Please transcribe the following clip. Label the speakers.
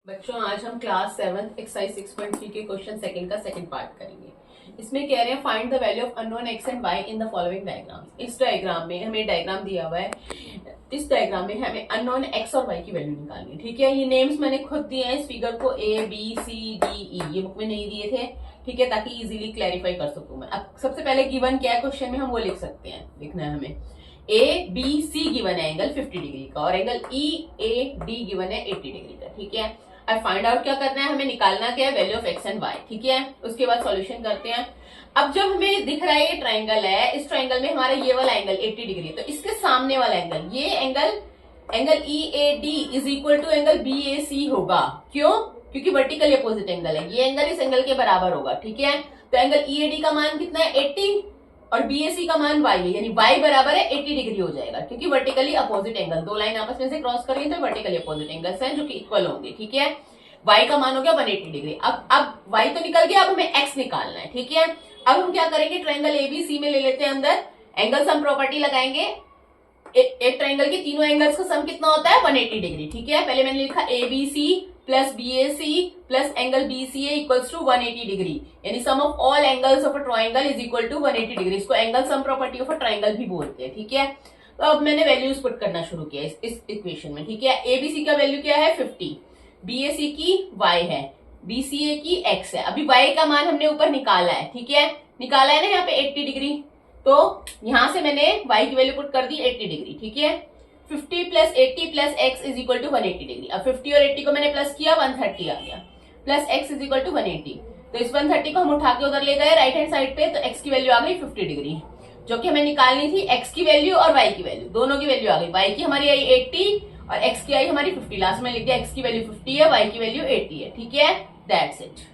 Speaker 1: बच्चों आज हम क्लास 7 एक्सरसाइज 6.3 के क्वेश्चन सेकंड का सेकंड पार्ट करेंगे। इसमें कह रहे हैं find the value of unknown X and Y in the following diagram. इस डायग्राम में हमें डायग्राम दिया हुआ है, इस डायग्राम में हमें अननोन एक्स और वाई की वैल्यू निकालनी है। ठीक है, ये नेम्स मैंने खुद दिए हैं इस फिगर को, A B C D E, ये बुक में नहीं दिए थे। ठीक है, ताकि इजीली क्लैरिफाई कर सकूं मैं। अब सबसे पहले गिवन क्या है क्वेश्चन में, हम वो लिख सकते हैं। लिखना है हमें ए बी सी गिवन है एंगल 50 डिग्री का, और angle E A D given है 80 डिग्री का। ठीक है, अब फाइंड आउट क्या करना है, हमें निकालना क्या है, value of X and Y. ठीक है, उसके बाद सॉल्यूशन करते हैं। अब जब हमें दिख रहा है ये ट्राइंगल है, इस ट्राइंगल में हमारा ये वाला एंगल 80 डिग्री है, तो इसके सामने वाला एंगल, ये angle E A D is equal to angle B A C होगा। क्यों? क्योंकि वर्टिकली अपोजिट एंगल है, ये एंगल इस एंगल के बराबर होगा। ठीक है, तो एंगल ई ए डी का मान कितना है, 80, और बीएसी का मान y है, यानी y बराबर है 80 डिग्री हो जाएगा, क्योंकि वर्टिकली अपोजिट एंगल, दो लाइन आपस में से क्रॉस कर रही है तो वर्टिकली अपोजिट एंगल्स हैं जो कि इक्वल होंगे। ठीक है, y का मान हो गया 180 डिग्री। अब y तो निकल गया, अब हमें x निकालना है। ठीक है, अब हम क्या करेंगे, ट्रायंगल एबीसी में ले लेते हैं अंदर, एंगल सम प्रॉपर्टी लगाएंगे। एक ट्रायंगल के तीनों एंगल्स का सम कितना होता है, 180 डिग्री। ठीक है, पहले मैंने लिखा ABC plus BAC plus angle BCA equals to 180 degree, यानी sum of all angles of a triangle is equal to 180 degree. इसको angle sum property of a triangle भी बोलते हैं। ठीक है, तो अब मैंने वैल्यूज पुट करना शुरू किया इस इक्वेशन में। ठीक है, एबीसी का वैल्यू क्या है, 50, बीएसी की y है, बीसीए की x है। अभी y का मान हमने ऊपर निकाला है। ठीक है, निकाला है ना यहाँ पे 80 डिग्री, तो यहां से मैंने y की वैल्यू पुट कर दी 80 डिग्री। ठीक है, 50 plus 80 plus x is equal to 180 degree. अब 50 और 80 को मैंने प्लस किया, 130 आ गया, plus x is equal to 180। तो इस 130 को हम उठा के उधर ले गए राइट हैंड साइड पे, तो x की वैल्यू आ गई 50 डिग्री, जो कि हमें निकालनी थी। x की वैल्यू और y की वैल्यू, दोनों की वैल्यू आ गई। y की हमारी आई 80 और x की आई हमारी 50। लास्ट में लिख दिया x की वैल्यू 50 है, y की वैल्यू 80 है। ठीक है, दैट्स इट।